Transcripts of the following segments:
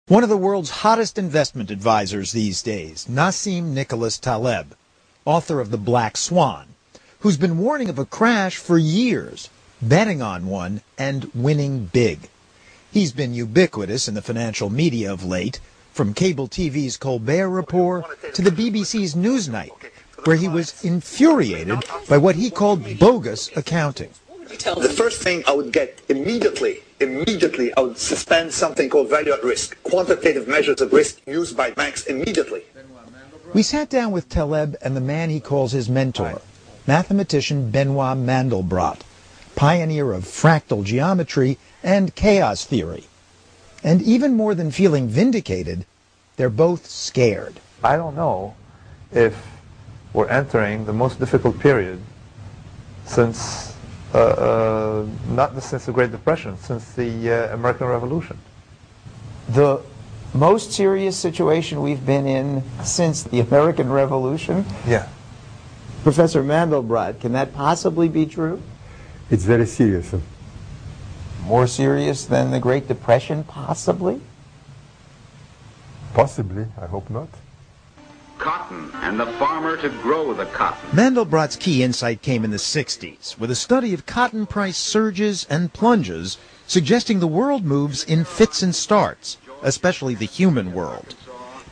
One of the world's hottest investment advisors these days, Nassim Nicholas Taleb, author of The Black Swan, who's been warning of a crash for years, betting on one, and winning big. He's been ubiquitous in the financial media of late, from cable TV's Colbert Report to the BBC's Newsnight, where he was infuriated by what he called bogus accounting. The first thing I would get immediately, I would suspend something called value at risk, quantitative measures of risk used by banks immediately. We sat down with Taleb and the man he calls his mentor, mathematician Benoit Mandelbrot, pioneer of fractal geometry and chaos theory. And even more than feeling vindicated, they're both scared. I don't know if we're entering the most difficult period since not since the Great Depression, since the American Revolution. The most serious situation we've been in since the American Revolution? Yeah. Professor Mandelbrot, can that possibly be true? It's very serious. More serious than the Great Depression, possibly? Possibly, I hope not. Cotton and the farmer to grow the cotton. Mandelbrot's key insight came in the 60s with a study of cotton price surges and plunges, suggesting the world moves in fits and starts, especially the human world.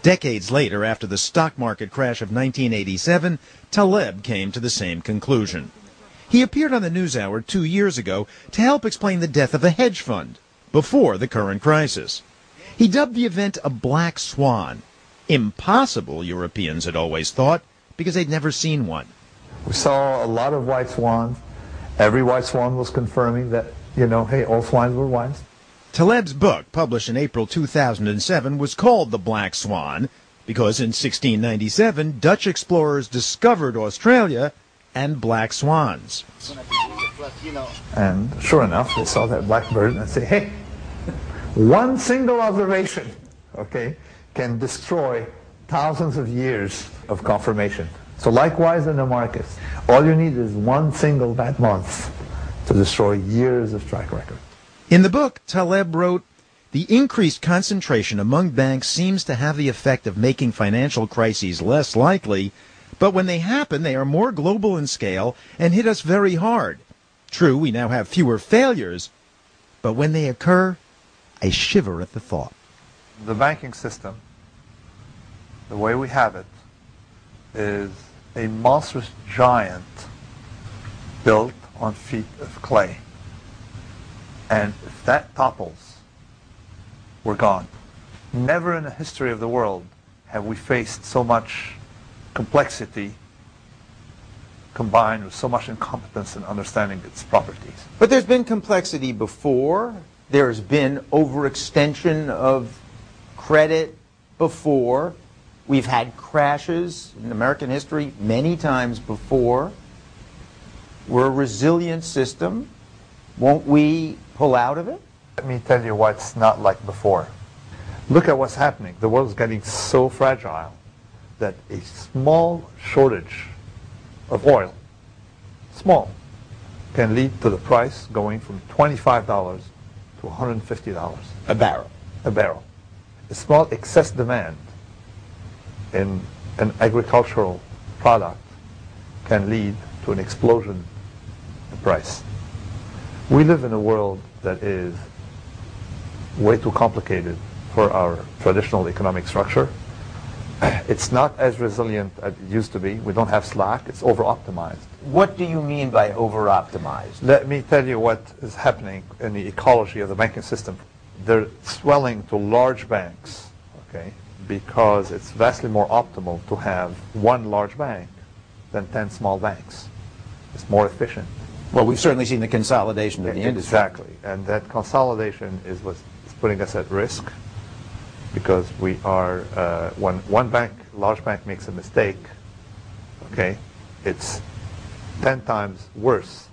Decades later, after the stock market crash of 1987, Taleb came to the same conclusion. He appeared on the NewsHour 2 years ago to help explain the death of a hedge fund before the current crisis. He dubbed the event a black swan. Impossible, Europeans had always thought, because they'd never seen one. We saw a lot of white swans. Every white swan was confirming that, hey, all swans were wise. Taleb's book, published in April 2007, was called The Black Swan because in 1697, Dutch explorers discovered Australia and black swans. And sure enough, they saw that black bird and say, hey, one single observation, okay, can destroy thousands of years of confirmation. So likewise in the markets, all you need is one single bad month to destroy years of track record. In the book, Taleb wrote, "The increased concentration among banks seems to have the effect of making financial crises less likely, but when they happen, they are more global in scale and hit us very hard. True, we now have fewer failures, but when they occur, I shiver at the thought." The banking system, the way we have it, is a monstrous giant built on feet of clay. And if that topples, we're gone. Never in the history of the world have we faced so much complexity combined with so much incompetence in understanding its properties. But there's been complexity before. There's been overextension of credit before. We've had crashes in American history many times before. We're a resilient system. Won't we pull out of it? Let me tell you why it's not like before. Look at what's happening. The world is getting so fragile that a small shortage of oil, small, can lead to the price going from $25 to $150 A barrel. a barrel. A small excess demand in an agricultural product can lead to an explosion in price. We live in a world that is way too complicated for our traditional economic structure. It's not as resilient as it used to be. We don't have slack. It's over-optimized. What do you mean by over-optimized? Let me tell you what is happening in the ecology of the banking system. They're swelling to large banks, okay, because it's vastly more optimal to have one large bank than 10 small banks. It's more efficient. Well, we've certainly seen the consolidation of the industry. Exactly, and that consolidation is what's putting us at risk, because we are, when one bank, large bank, makes a mistake, okay, it's 10 times worse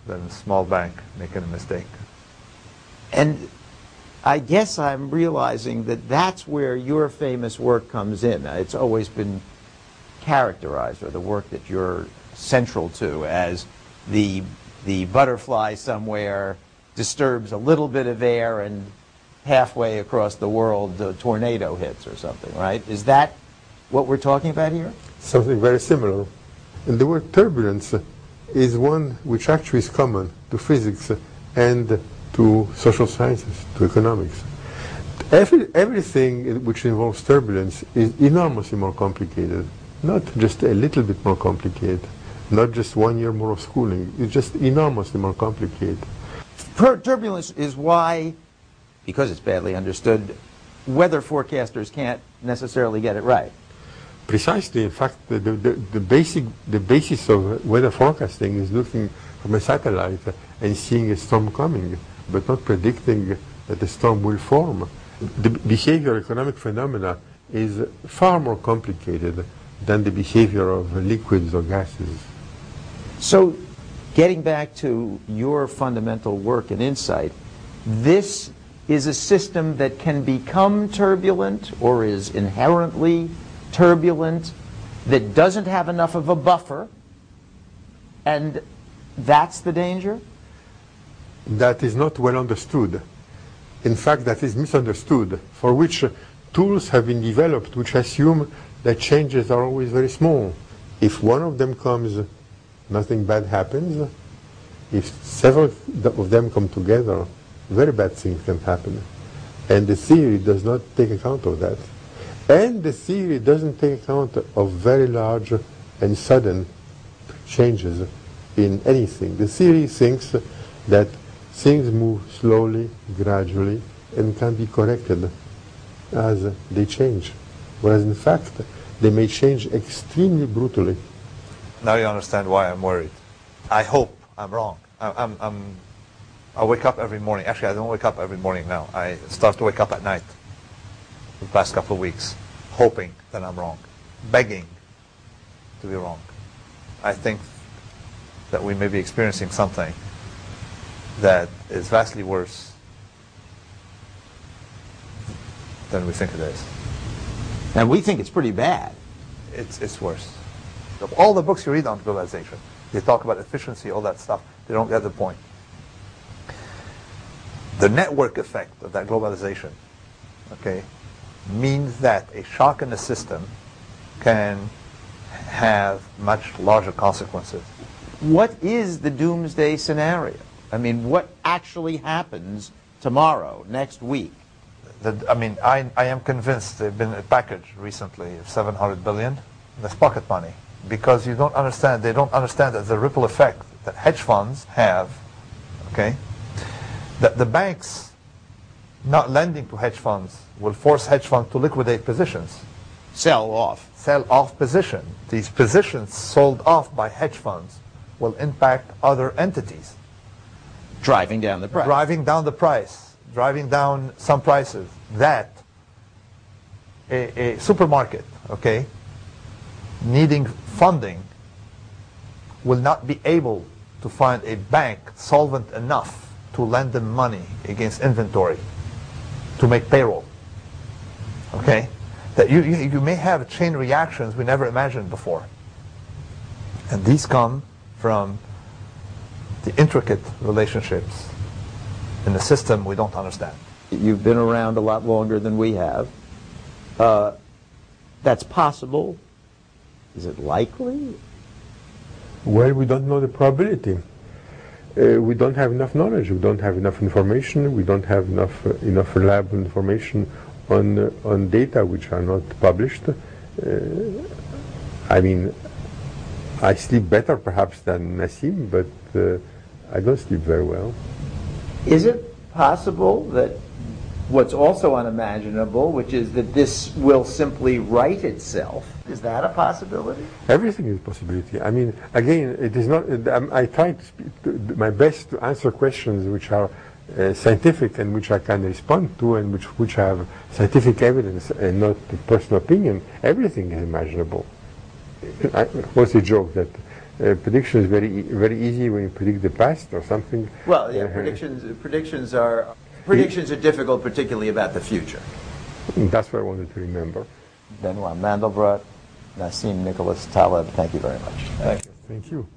than a small bank making a mistake. And I guess I'm realizing that that's where your famous work comes in. It's always been characterized, or the work that you're central to, as the butterfly somewhere disturbs a little bit of air and halfway across the world a tornado hits or something, right? Is that what we're talking about here? Something very similar. And the word turbulence is one which actually is common to physics and to social sciences, to economics. Everything which involves turbulence is enormously more complicated, not just a little bit more complicated, not just 1 year more of schooling, it's just enormously more complicated. Turbulence is why, because it's badly understood, weather forecasters can't necessarily get it right. Precisely. In fact, the basis of weather forecasting is looking from a satellite and seeing a storm coming, but not predicting that the storm will form. The behavior of economic phenomena is far more complicated than the behavior of liquids or gases. So, getting back to your fundamental work and insight, this is a system that can become turbulent or is inherently turbulent, that doesn't have enough of a buffer, and that's the danger? That is not well understood. In fact, that is misunderstood, for which tools have been developed which assume that changes are always very small. If one of them comes, nothing bad happens. If several of them come together, very bad things can happen. And the theory does not take account of that. And the theory doesn't take account of very large and sudden changes in anything. The theory thinks that things move slowly, gradually, and can be corrected as they change. Whereas in fact, they may change extremely brutally. Now you understand why I'm worried. I hope I'm wrong. I wake up every morning. Actually, I don't wake up every morning now. I start to wake up at night the past couple of weeks, hoping that I'm wrong, begging to be wrong. I think that we may be experiencing something that is vastly worse than we think it is. And we think it's pretty bad. It's worse. Of all the books you read on globalization, they talk about efficiency, all that stuff. They don't get the point. The network effect of that globalization, okay, means that a shock in the system can have much larger consequences. What is the doomsday scenario? I mean, what actually happens tomorrow, next week? I am convinced there's been a package recently of 700 billion. That's pocket money. Because they don't understand that the ripple effect that hedge funds have, okay, that the banks not lending to hedge funds will force hedge funds to liquidate positions. Sell off Position. These positions sold off by hedge funds will impact other entities. driving down the price. Driving down some prices. That a supermarket, okay, needing funding will not be able to find a bank solvent enough to lend them money against inventory to make payroll. Okay? That you may have chain reactions we never imagined before. And these come from the intricate relationships in the system we don't understand. You've been around a lot longer than we have. That's possible. Is it likely? Well, we don't know the probability. We don't have enough knowledge. We don't have enough information. We don't have enough reliable information on data which are not published. I mean, I sleep better perhaps than Nassim, but I don't sleep very well. Is it possible that what's also unimaginable, which is that this will simply right itself, is that a possibility? Everything is a possibility. I mean, again, it is not. I try to my best to answer questions which are scientific and which I can respond to and which have scientific evidence and not personal opinion. Everything is imaginable. What's the joke that prediction is very easy when you predict the past or something? Well, yeah, predictions are difficult, particularly about the future. That's what I wanted to remember. Benoit Mandelbrot, Nassim Nicholas Taleb, thank you very much. Thank you. Thank you.